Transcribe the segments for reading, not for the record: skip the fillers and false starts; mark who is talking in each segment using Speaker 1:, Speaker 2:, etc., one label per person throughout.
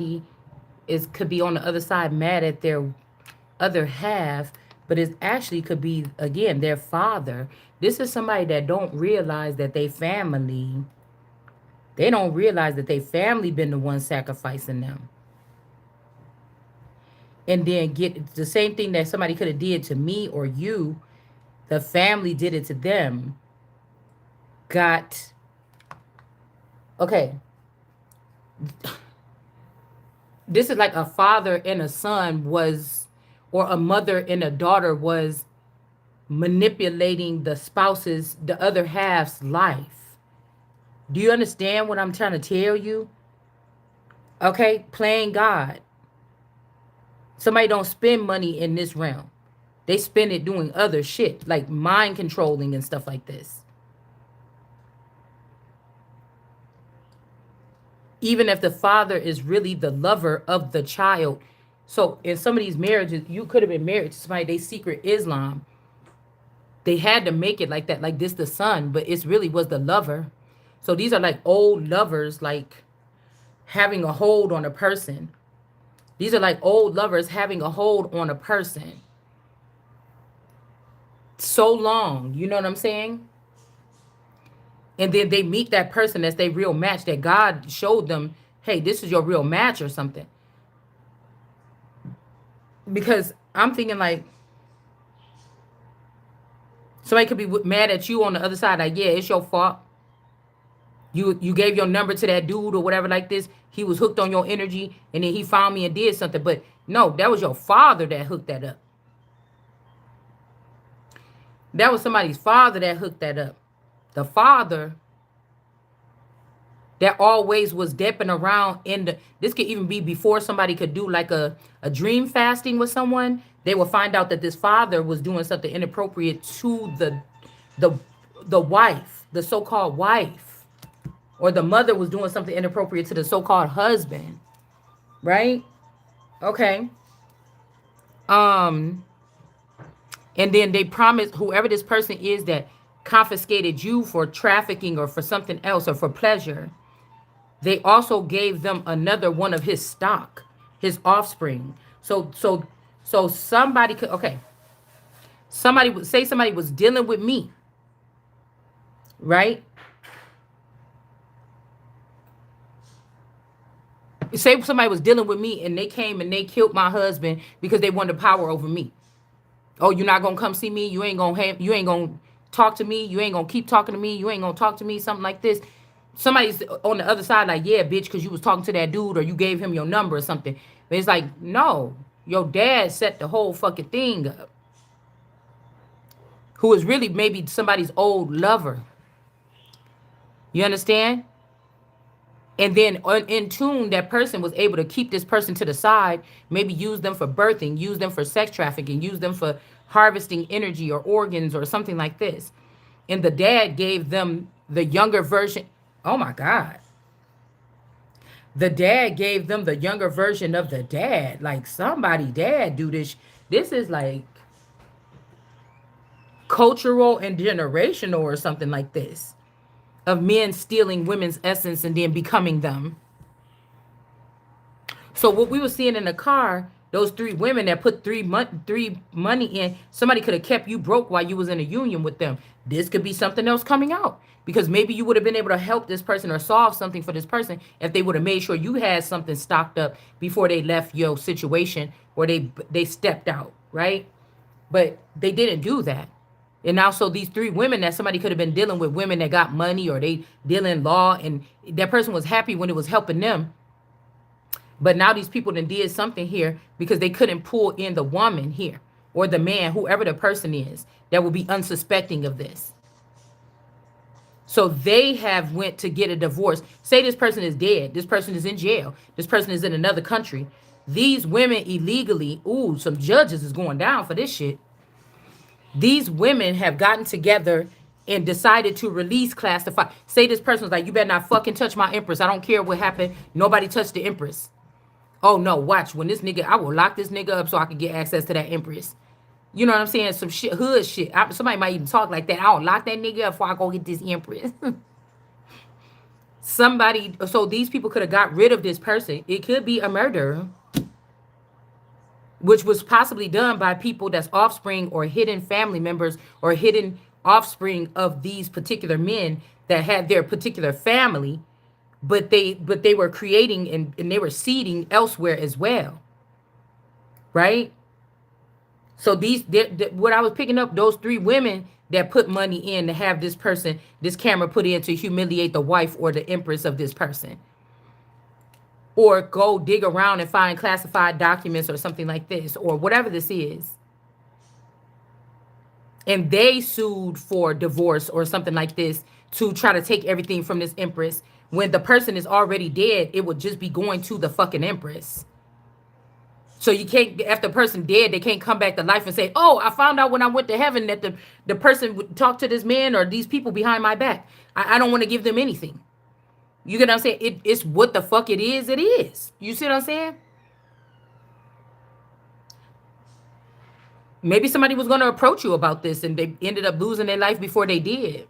Speaker 1: somebody could be on the other side mad at their other half, but it actually could be, again, their father. This is somebody that don't realize that they don't realize that they family been the one sacrificing them. And then get the same thing that somebody could have did to me or you, the family did it to them. Got, okay, this is like a father and a son was, or a mother and a daughter was manipulating the spouse's, the other half's life. Do you understand what I'm trying to tell you? Okay, playing God. Somebody don't spend money in this realm. They spend it doing other shit, like mind controlling and stuff like this. Even if the father is really the lover of the child. So in some of these marriages, you could have been married to somebody, they secret Islam. They had to make it like that, like this the son, but it really was the lover. So these are like old lovers, like having a hold on a person. These are like old lovers having a hold on a person. So long, you know what I'm saying? And then they meet that person that's their real match, that God showed them, hey, this is your real match or something. Because I'm thinking like, somebody could be mad at you on the other side, like, yeah, it's your fault. You gave your number to that dude or whatever like this. He was hooked on your energy, and then he found me and did something. But no, that was your father that hooked that up. That was somebody's father that hooked that up. The father that always was dipping around in the, this could even be before somebody could do like a dream fasting with someone. They will find out that this father was doing something inappropriate to the wife, the so-called wife, or the mother was doing something inappropriate to the so-called husband, right? Okay. And then they promised whoever this person is that confiscated you for trafficking or for something else or for pleasure, they also gave them another one of his stock, his offspring. So somebody could, okay, somebody would say somebody was dealing with me, right? Say somebody was dealing with me and they came and they killed my husband because they wanted power over me. Oh, you're not gonna come see me. You ain't gonna talk to me. You ain't gonna keep talking to me. You ain't gonna talk to me. Something like this. Somebody's on the other side like, yeah, bitch, because you was talking to that dude or you gave him your number or something. But it's like, no, your dad set the whole fucking thing up. Who is really maybe somebody's old lover. You understand? And then in tune, that person was able to keep this person to the side, maybe use them for birthing, use them for sex trafficking, use them for harvesting energy or organs or something like this. And the dad gave them the younger version. Oh my God. The dad gave them the younger version of the dad. Like somebody dad do this. This is like cultural and generational or something like this. Of men stealing women's essence and then becoming them. So what we were seeing in the car, those three women that put three money in, somebody could have kept you broke while you was in a union with them. This could be something else coming out. Because maybe you would have been able to help this person or solve something for this person if they would have made sure you had something stocked up before they left your situation or they stepped out, right? But they didn't do that. And also these three women that somebody could have been dealing with, women that got money or they deal in law, and that person was happy when it was helping them. But now these people then did something here because they couldn't pull in the woman here or the man, whoever the person is, that will be unsuspecting of this. So they have went to get a divorce. Say this person is dead. This person is in jail. This person is in another country. These women illegally, ooh, some judges is going down for this shit. These women have gotten together and decided to release classified. Say this person was like, you better not fucking touch my Empress. I don't care what happened. Nobody touched the Empress. Oh no, watch. When this nigga, I will lock this nigga up so I can get access to that Empress. You know what I'm saying? Some shit, hood shit. Somebody might even talk like that. I'll lock that nigga up before I go get this Empress. Somebody, so these people could have got rid of this person. It could be a murder, which was possibly done by people that's offspring or hidden family members or hidden offspring of these particular men that had their particular family, but they were creating and they were seeding elsewhere as well, right? So what I was picking up, those three women that put money in to have this person, this camera put in to humiliate the wife or the empress of this person, or go dig around and find classified documents or something like this, or whatever this is. And they sued for divorce or something like this to try to take everything from this empress. When the person is already dead, it would just be going to the fucking empress. So you can't, after the person dead, they can't come back to life and say, oh, I found out when I went to heaven that the person would talk to this man or these people behind my back. I don't want to give them anything. You get what I'm saying? It's what the fuck it is. It is. You see what I'm saying? Maybe somebody was going to approach you about this and they ended up losing their life before they did.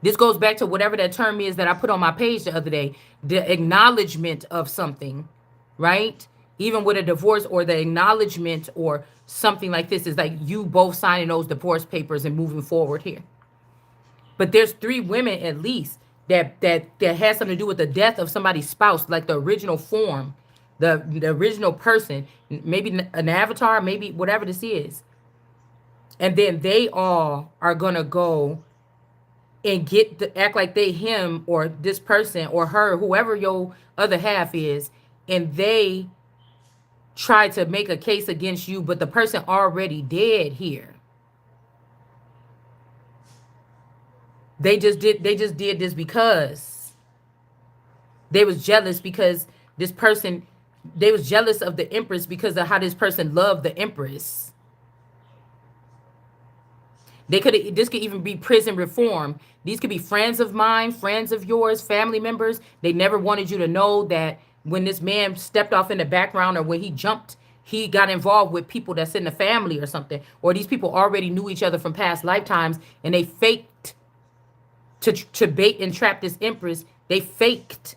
Speaker 1: This goes back to whatever that term is that I put on my page the other day. The acknowledgement of something, right? Even with a divorce or the acknowledgement or something like this is like you both signing those divorce papers and moving forward here. But there's three women at least that has something to do with the death of somebody's spouse, like the original form, the original person, maybe an avatar, maybe whatever this is. And then they all are gonna go and act like they him or this person or her, whoever your other half is, and they try to make a case against you, but the person already dead here. They just did this because they was jealous because this person, they was jealous of the empress because of how this person loved the empress. This could even be prison reform. These could be friends of mine, friends of yours, family members. They never wanted you to know that when this man stepped off in the background or when he jumped, he got involved with people that's in the family or something. Or these people already knew each other from past lifetimes and they faked to bait and trap this empress. They faked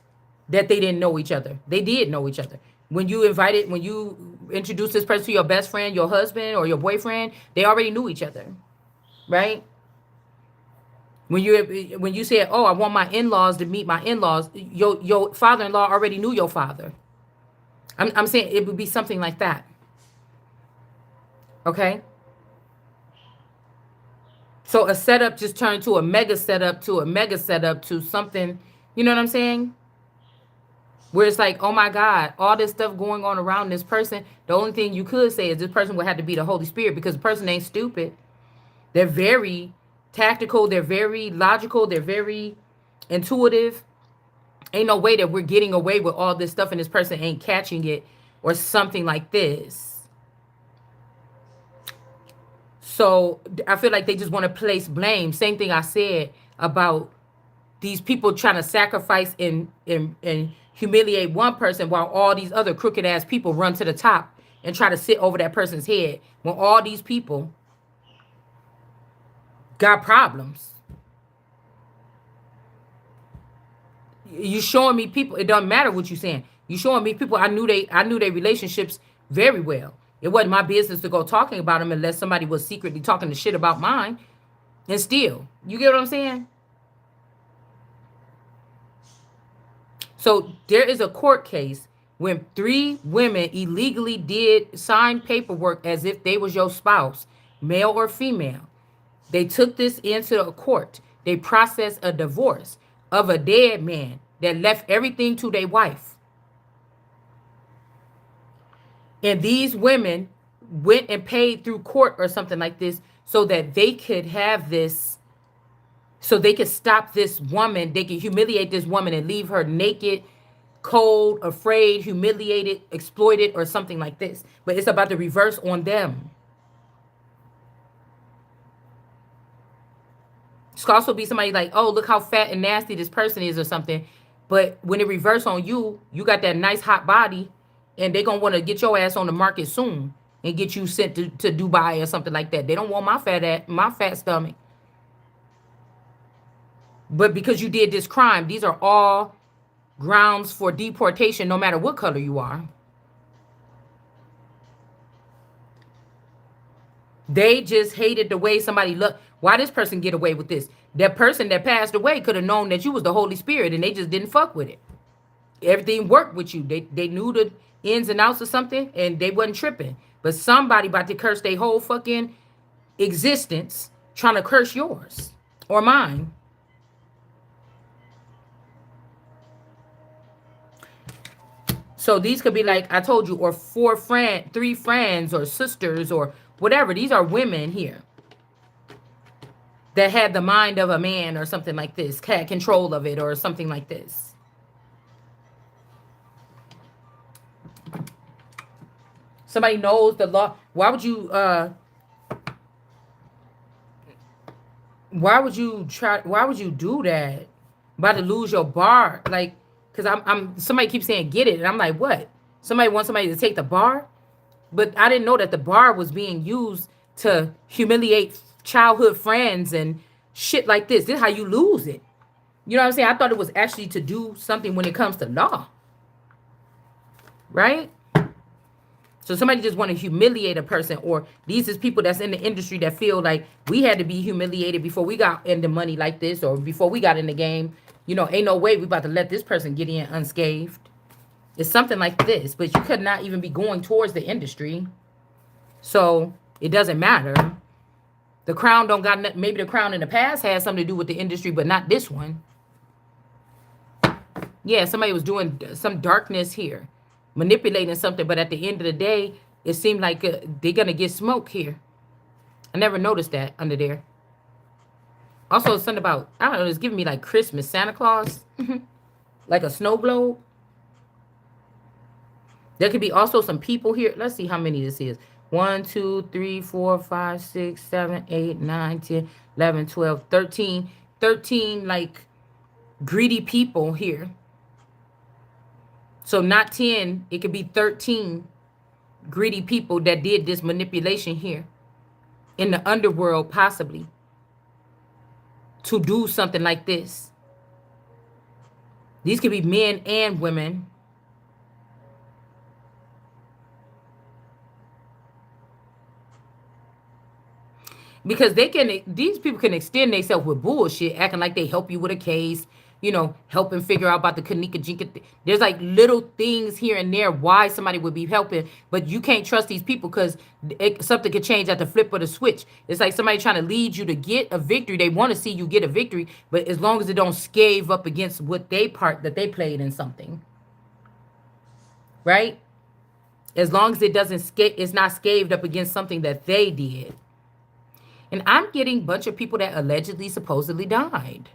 Speaker 1: that they didn't know each other. They did know each other. When you introduced this person to your best friend, your husband or your boyfriend, they already knew each other. Right? When you said, oh, I want my in-laws to meet my in-laws, your father-in-law already knew your father. I'm saying it would be something like that. Okay? So a setup just turned to a mega setup to a mega setup to something, you know what I'm saying? Where it's like, oh my God, all this stuff going on around this person. The only thing you could say is this person would have to be the Holy Spirit because the person ain't stupid. They're very tactical. They're very logical. They're very intuitive. Ain't no way that we're getting away with all this stuff and this person ain't catching it or something like this. So I feel like they just want to place blame. Same thing I said about these people trying to sacrifice and humiliate one person while all these other crooked ass people run to the top and try to sit over that person's head when all these people got problems. You showing me people, it doesn't matter what you're saying. You showing me people I knew their relationships very well. It wasn't my business to go talking about them unless somebody was secretly talking the shit about mine. And still, you get what I'm saying? So there is a court case when 3 women illegally did sign paperwork as if they was your spouse, male or female. They took this into a court. They processed a divorce of a dead man that left everything to their wife. And these women went and paid through court or something like this so that they could have this, so they could stop this woman. They could humiliate this woman and leave her naked, cold, afraid, humiliated, exploited, or something like this. But it's about the reverse on them. It could also be somebody like, oh, look how fat and nasty this person is or something. But when it reverse on you, you got that nice hot body and they're going to want to get your ass on the market soon and get you sent to Dubai or something like that. They don't want my fat stomach. But because you did this crime, these are all grounds for deportation, no matter what color you are. They just hated the way somebody looked. Why this person get away with this? That person that passed away could have known that you was the Holy Spirit, and they just didn't fuck with it. Everything worked with you. They knew the ins and outs of something, and they wasn't tripping. But somebody about to curse their whole fucking existence, trying to curse yours or mine. So these could be like I told you, or three friends or sisters or whatever. These are women here that had the mind of a man or something like this, had control of it or something like this. Somebody knows the law. Why would you do that? About to lose your bar, like, because I'm somebody keeps saying get it, and I'm like, what? Somebody wants somebody to take the bar? But I didn't know that the bar was being used to humiliate childhood friends and shit like this. This is how you lose it. You know what I'm saying? I thought it was actually to do something when it comes to law. Right? So somebody just want to humiliate a person, or these is people that's in the industry that feel like we had to be humiliated before we got into money like this, or before we got in the game. You know, ain't no way we about to let this person get in unscathed. It's something like this, but you could not even be going towards the industry. So it doesn't matter. The crown don't got, maybe the crown in the past had something to do with the industry, but not this one. Yeah, somebody was doing some darkness here, manipulating something, but at the end of the day, it seemed like they're going to get smoke here. I never noticed that under there. Also, something about, I don't know, it's giving me like Christmas, Santa Claus, like a snow globe. There could be also some people here. Let's see how many this is. 1, 2, 3, 4, 5, 6, 7, 8, 9, 10, 11, 12, 13. 13 like greedy people here. So not 10, it could be 13 greedy people that did this manipulation here in the underworld, possibly, to do something like this. These could be men and women. Because these people can extend themselves with bullshit, acting like they help you with a case, you know, helping figure out about the Kanika Jinka. There's like little things here and there why somebody would be helping, but you can't trust these people because something could change at the flip of the switch. It's like somebody trying to lead you to get a victory. They want to see you get a victory, but as long as it don't scave up against what that they played in something, right? As long as it's not scaved up against something that they did. And I'm getting a bunch of people that allegedly, supposedly died.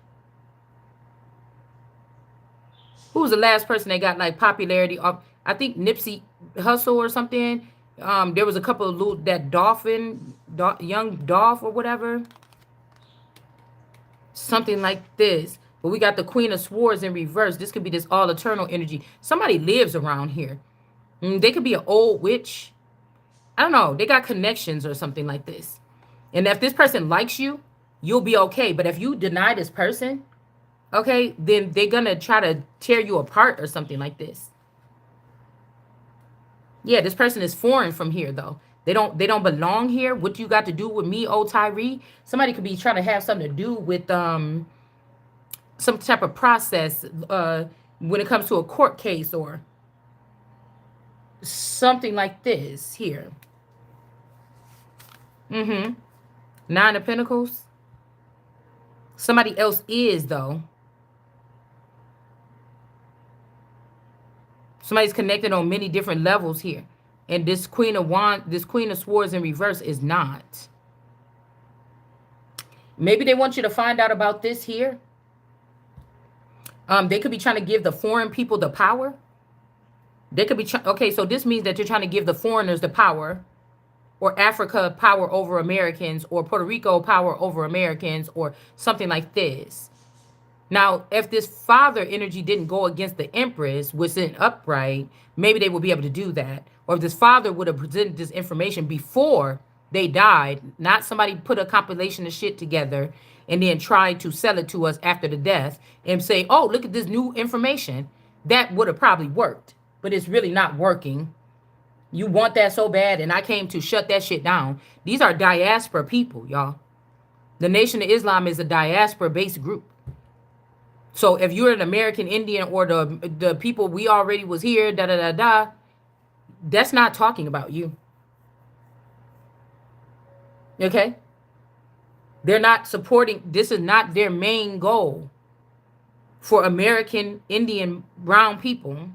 Speaker 1: Who was the last person that got like popularity? I think Nipsey Hussle or something. There was a couple of little, that young Dolph or whatever. Something like this. But we got the Queen of Swords in reverse. This could be this all eternal energy. Somebody lives around here. They could be an old witch. I don't know. They got connections or something like this. And if this person likes you, you'll be okay. But if you deny this person, okay, then they're going to try to tear you apart or something like this. Yeah, this person is foreign from here, though. They don't belong here. What you got to do with me, old Tyree? Somebody could be trying to have something to do with some type of process when it comes to a court case or something like this here. 9 of Pentacles. Somebody else is, though. Somebody's connected on many different levels here. And this Queen of Swords in reverse is not. Maybe they want you to find out about this here. They could be trying to give the foreign people the power. They could be okay, so this means that you're trying to give the foreigners the power. Or Africa power over Americans, or Puerto Rico power over Americans, or something like this. Now, if this father energy didn't go against the Empress, was in upright, maybe they would be able to do that. Or if this father would have presented this information before they died, not somebody put a compilation of shit together and then try to sell it to us after the death and say, oh, look at this new information. That would have probably worked, but it's really not working. You want that so bad, and I came to shut that shit down. These are diaspora people, y'all. The Nation of Islam is a diaspora-based group. So if you're an American Indian or the people we already was here, that's not talking about you. Okay? They're not supporting, this is not their main goal for American Indian brown people.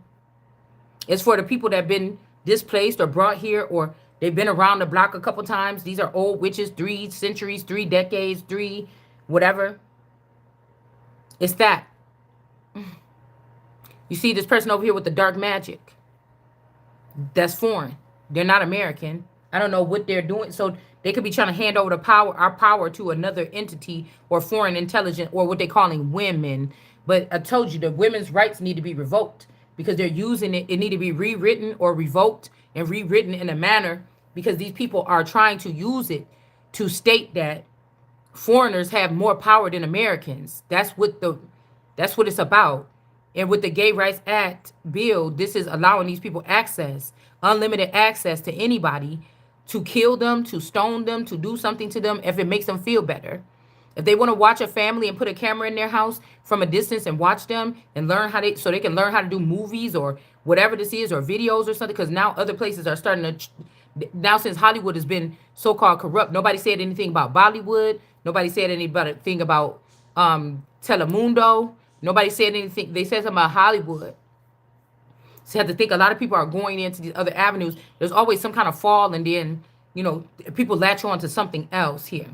Speaker 1: It's for the people that have been displaced or brought here, or they've been around the block a couple times. These are old witches, 3 centuries, 3 decades, 3 whatever. It's that. You see this person over here with the dark magic. That's foreign. They're not American. I don't know what they're doing. So they could be trying to hand over our power to another entity or foreign intelligence, or what they're calling women. But I told you the women's rights need to be revoked because they're using it. It need to be rewritten or revoked and rewritten in a manner, because these people are trying to use it to state that foreigners have more power than Americans. That's what it's about. And with the Gay Rights Act bill, this is allowing these people access, unlimited access to anybody, to kill them, to stone them, to do something to them if it makes them feel better. If they want to watch a family and put a camera in their house from a distance and watch them and learn so they can learn how to do movies or whatever this is, or videos or something, because now other places are starting to, now since Hollywood has been so-called corrupt, nobody said anything about Bollywood. Nobody said anything about Telemundo. Nobody said anything. They said something about Hollywood. So you have to think a lot of people are going into these other avenues. There's always some kind of fall, and then, people latch on to something else here.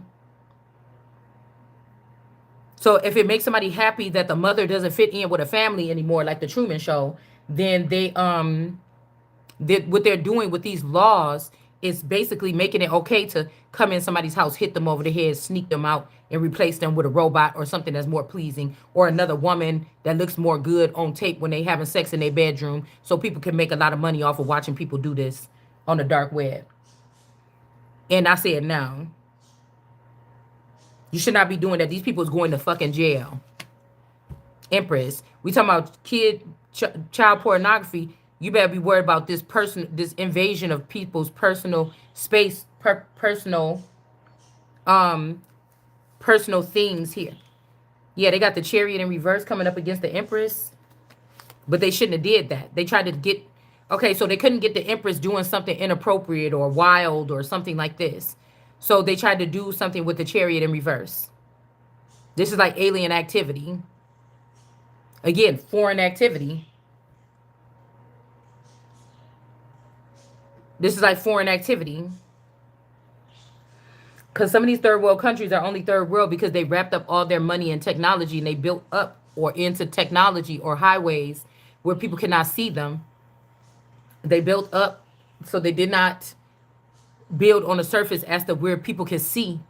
Speaker 1: So if it makes somebody happy that the mother doesn't fit in with a family anymore, like the Truman Show, then what they're doing with these laws is basically making it okay to come in somebody's house, hit them over the head, sneak them out, and replace them with a robot or something that's more pleasing, or another woman that looks more good on tape when they having sex in their bedroom, so people can make a lot of money off of watching people do this on the dark web. And I said, now, you should not be doing that. These people is going to fucking jail. Empress, we talking about child pornography. You better be worried about this invasion of people's personal space, personal things here. Yeah, they got the Chariot in reverse coming up against the Empress, but they shouldn't have did that. They tried to get, okay, so they couldn't get the Empress doing something inappropriate or wild or something like this. So they tried to do something with the Chariot in reverse. This is like alien activity. Again, foreign activity. This is like foreign activity. Because some of these third world countries are only third world because they wrapped up all their money in technology, and they built up or into technology or highways where people cannot see them. They built up, so they did not build on the surface as to where people can see.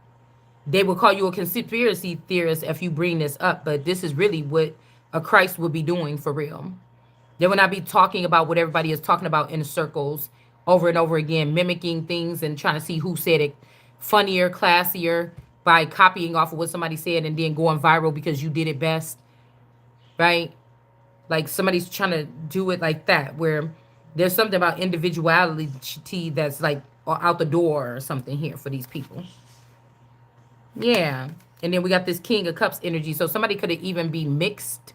Speaker 1: They will call you a conspiracy theorist if you bring this up, but this is really what a Christ would be doing for real. They will not be talking about what everybody is talking about in circles over and over again, mimicking things and trying to see who said it funnier, classier, by copying off of what somebody said and then going viral because you did it best, right? Like somebody's trying to do it like that, where there's something about individuality that's like out the door or something here for these people. Yeah. And then we got this King of Cups energy. So somebody could have even be mixed.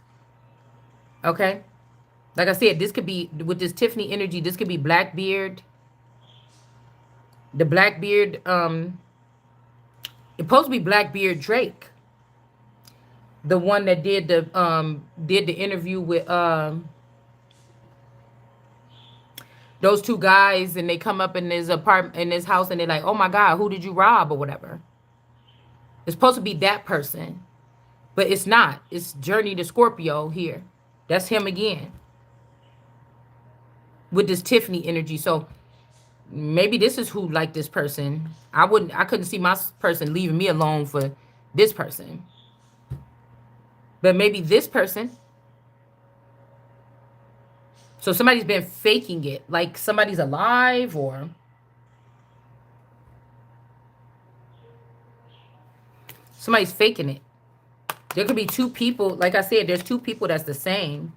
Speaker 1: Okay. Like I said, this could be, with this Tiffany energy, this could be Blackbeard. The Blackbeard, it's supposed to be Blackbeard Drake. The one that did the interview with those two guys, and they come up in his apartment, in his house, and they're like, oh my God, who did you rob or whatever. It's supposed to be that person, but it's not. It's Journey to Scorpio here. That's him again with this Tiffany energy. So maybe this is who like this person. I couldn't see my person leaving me alone for this person. But maybe this person. So somebody's been faking it, like somebody's alive, or somebody's faking it. There could be two people. Like I said, there's two people that's the same,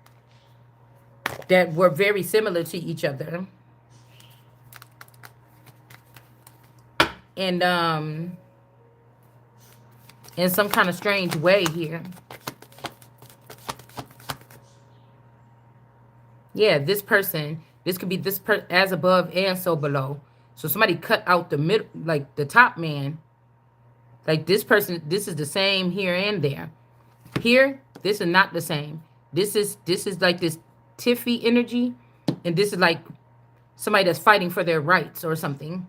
Speaker 1: that were very similar to each other. And in some kind of strange way here. Yeah, this person, this could be as above and so below. So somebody cut out the middle, like the top man. Like this person, this is the same here and there. Here, this is not the same. This is like this Tiffy energy, and this is like somebody that's fighting for their rights or something.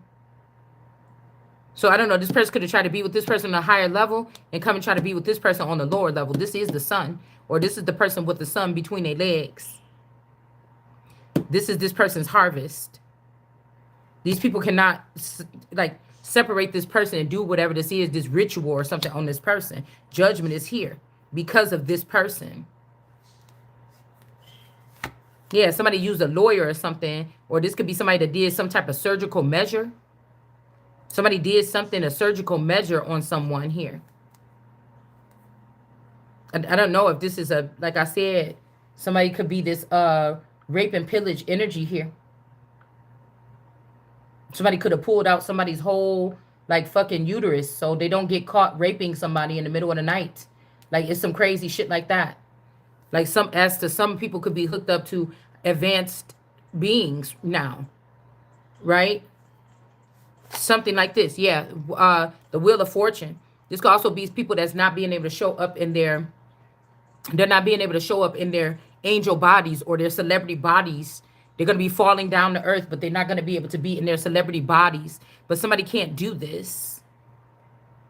Speaker 1: So I don't know. This person could have tried to be with this person on a higher level and come and try to be with this person on the lower level. This is the sun, or this is the person with the sun between their legs. This is this person's harvest. These people cannot like separate this person and do whatever this is, this ritual or something on this person. Judgment is here because of this person. Yeah, somebody used a lawyer or something, or this could be somebody that did some type of surgical measure. Somebody did something, a surgical measure on someone here. I don't know if this is a, like I said, somebody could be this rape and pillage energy here. Somebody could have pulled out somebody's whole like fucking uterus so they don't get caught raping somebody in the middle of the night. Like it's some crazy shit like that. Like some people could be hooked up to advanced beings now. Right? Something like this. Yeah. The Wheel of Fortune. This could also be people that's not being able to show up in their, they're not being able to show up in their angel bodies or their celebrity bodies. They're going to be falling down to earth, but they're not going to be able to be in their celebrity bodies. But somebody can't do this.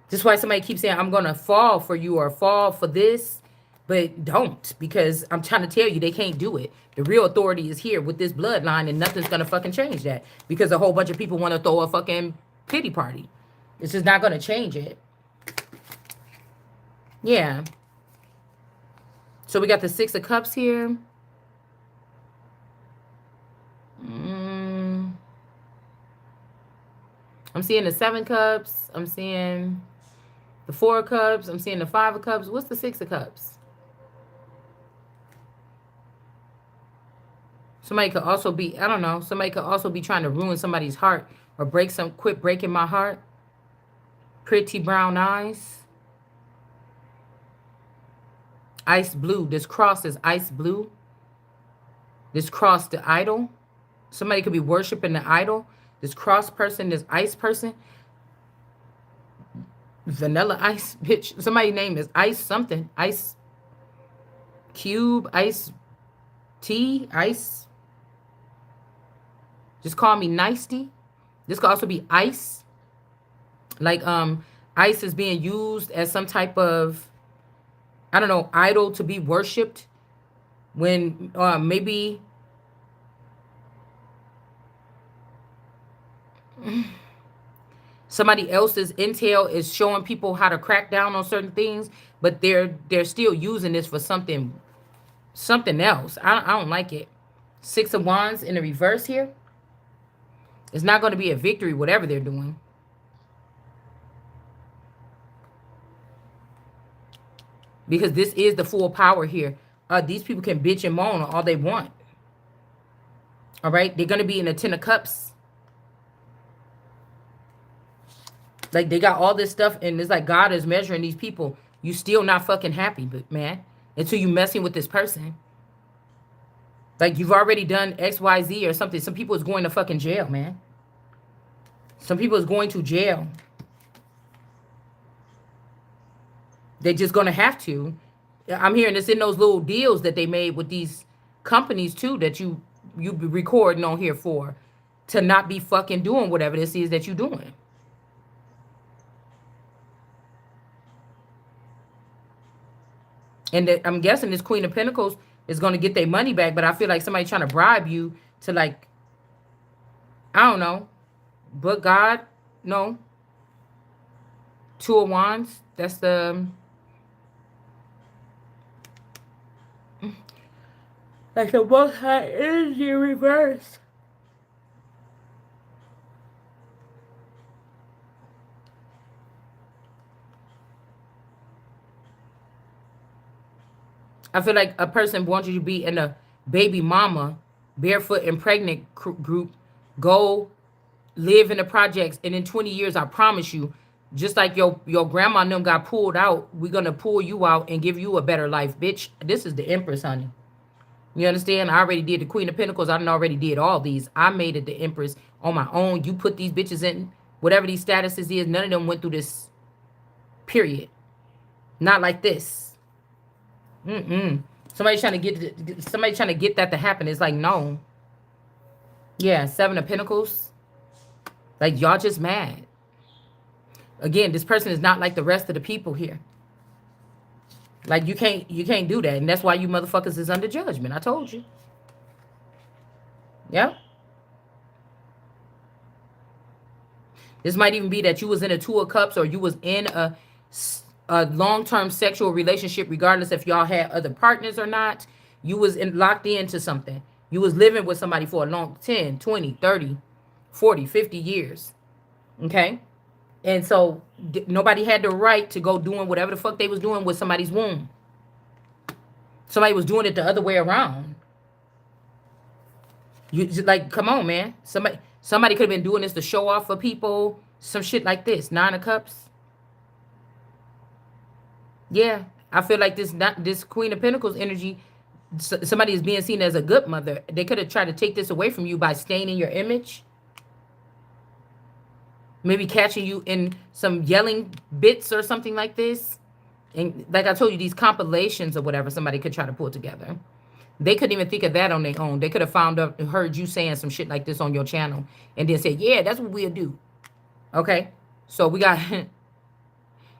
Speaker 1: This is why somebody keeps saying, I'm going to fall for you or fall for this. But don't, because I'm trying to tell you they can't do it. The real authority is here with this bloodline, and nothing's going to fucking change that. Because a whole bunch of people want to throw a fucking pity party. It's just not going to change it. Yeah. So we got the Six of Cups here. I'm seeing the 7 Cups. I'm seeing the 4 of Cups. I'm seeing the 5 of Cups. What's the 6 of Cups? Somebody could also be, I don't know, somebody could also be trying to ruin somebody's heart or quit breaking my heart. Pretty brown eyes. Ice blue. This cross is ice blue. This cross, the idol. Somebody could be worshiping the idol. This cross person, this ice person. Vanilla ice, bitch. Somebody's name is Ice something. Ice Cube, Ice Tea, Ice. Just call me Nicety. This could also be ice. Like ice is being used as some type of, I don't know, idol to be worshipped. When maybe somebody else's intel is showing people how to crack down on certain things, but they're still using this for something else. I don't like it. 6 of Wands in the reverse here. It's not going to be a victory, whatever they're doing. Because this is the full power here. These people can bitch and moan all they want. All right? They're going to be in the 10 of Cups. Like, they got all this stuff, and it's like God is measuring these people. You still not fucking happy, but man, until you messing with this person. Like, you've already done X, Y, Z or something. Some people is going to fucking jail, man. Some people is going to jail. They're just going to have to. I'm hearing this in those little deals that they made with these companies, too, that you be recording on here for. To not be fucking doing whatever this is that you're doing. And I'm guessing this Queen of Pentacles is going to get their money back. But I feel like somebody trying to bribe you to, like, I don't know. But God, no. 2 of Wands. That's the... like the Most High energy in reverse. I feel like a person wants you to be in a baby mama, barefoot and pregnant group. Go live in the projects, and in 20 years, I promise you, just like your grandma and them got pulled out, we're gonna pull you out and give you a better life, bitch. This is the Empress, honey. You understand? I already did the Queen of Pentacles. I done already did all these. I made it the Empress on my own. You put these bitches in whatever these statuses is. None of them went through this. Period. Not like this. Somebody trying to get that to happen. It's like, no. Yeah, Seven of Pentacles. Like, y'all just mad. Again, this person is not like the rest of the people here. Like, you can't do that. And that's why you motherfuckers is under judgment. I told you. Yep. This might even be that you was in a Two of Cups, or you was in a long-term sexual relationship, regardless if y'all had other partners or not. You was locked into something. You was living with somebody for a long 10, 20, 30, 40, 50 years. Okay? And so nobody had the right to go doing whatever the fuck they was doing with somebody's womb. Somebody was doing it the other way around. You just, like, come on, man. Somebody could have been doing this to show off for people. Some shit like this. Nine of Cups. Yeah, I feel like this Queen of Pentacles energy, somebody is being seen as a good mother. They could have tried to take this away from you by staining your image. Maybe catching you in some yelling bits or something like this. And like I told you, these compilations or whatever somebody could try to pull together. They couldn't even think of that on their own. They could have heard you saying some shit like this on your channel and then said, yeah, that's what we'll do. Okay? So we got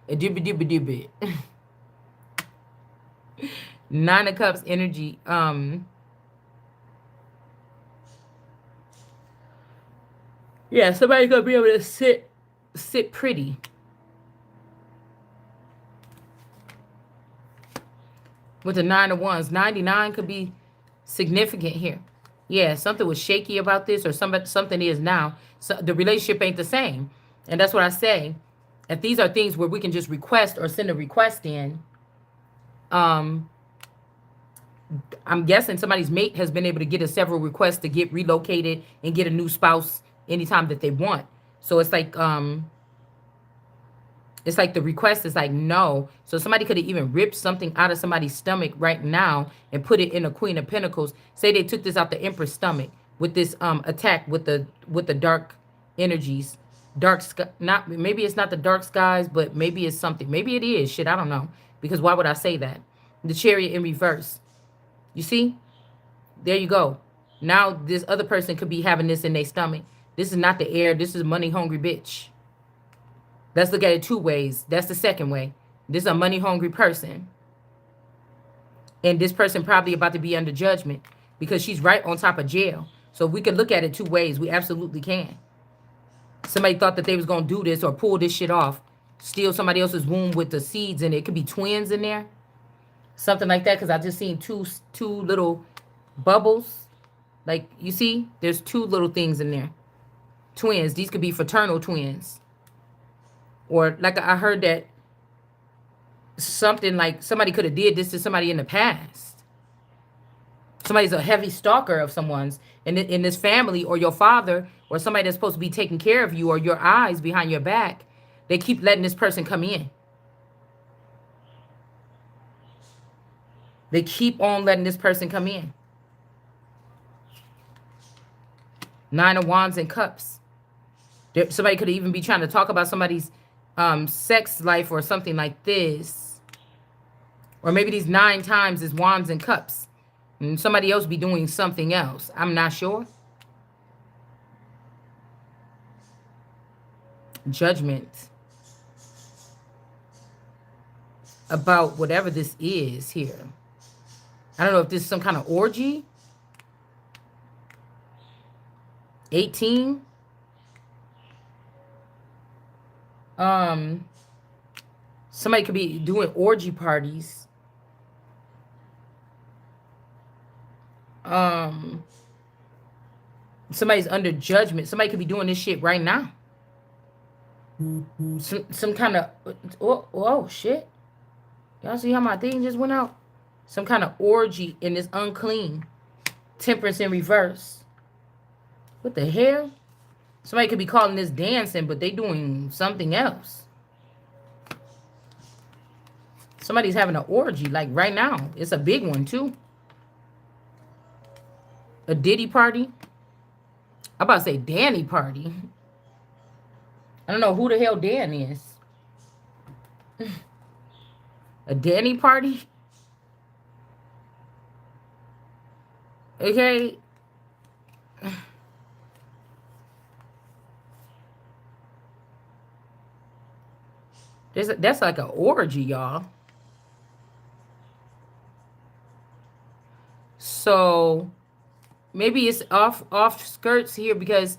Speaker 1: a dibby. Nine of Cups energy. Yeah, somebody's gonna be able to sit pretty. With the Nine of Wands. 99 could be significant here. Yeah, something was shaky about this, or something is now. So the relationship ain't the same. And that's what I say. If these are things where we can just request or send a request in, I'm guessing somebody's mate has been able to get several requests to get relocated and get a new spouse anytime that they want. So it's like the request is like no. So somebody could have even ripped something out of somebody's stomach right now and put it in a Queen of Pentacles. Say they took this out the Empress stomach with this attack with the dark energies. Dark sky, not maybe it's not the dark skies, but maybe it's something. Maybe it is. Shit, I don't know. Because why would I say that? The Chariot in reverse. You see? There you go. Now this other person could be having this in their stomach. This is not the air. This is a money hungry bitch. Let's look at it two ways. That's the second way. This is a money hungry person. And this person probably about to be under judgment because she's right on top of jail. So if we could look at it two ways, we absolutely can. Somebody thought that they was going to do this or pull this shit off. Steal somebody else's womb with the seeds in it. It could be twins in there. Something like that, because I just seen two little bubbles. Like, you see? There's two little things in there. Twins. These could be fraternal twins. Or, like I heard that something like somebody could have did this to somebody in the past. Somebody's a heavy stalker of someone's in this family, or your father, or somebody that's supposed to be taking care of you, or your eyes behind your back. They keep letting this person come in. They keep on letting this person come in. Nine of Wands and Cups. Somebody could even be trying to talk about somebody's sex life or something like this. Or maybe these 9 times is Wands and Cups. And somebody else be doing something else. I'm not sure. Judgment. About whatever this is here. I don't know if this is some kind of orgy. 18. Somebody could be doing orgy parties. Somebody's under judgment. Somebody could be doing this shit right now. Some kind of oh shit. Y'all see how my thing just went out? Some kind of orgy in this unclean. Temperance in reverse. What the hell? Somebody could be calling this dancing, but they doing something else. Somebody's having an orgy, like right now. It's a big one, too. A Diddy party. I'm about to say Danny party. I don't know who the hell Dan is. A Danny party? Okay. That's like an orgy, y'all. So maybe it's off skirts here because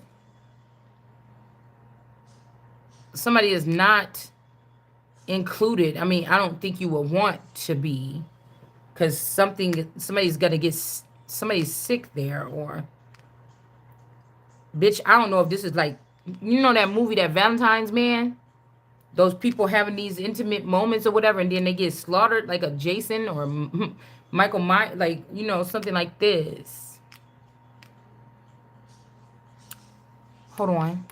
Speaker 1: somebody is not included. I mean, I don't think you would want to be, because somebody's gonna get somebody's sick there, or bitch, I don't know if this is like, you know that movie, that Valentine's Man, those people having these intimate moments or whatever, and then they get slaughtered, like a Jason or Michael Myers, like, you know, something like this. Hold on.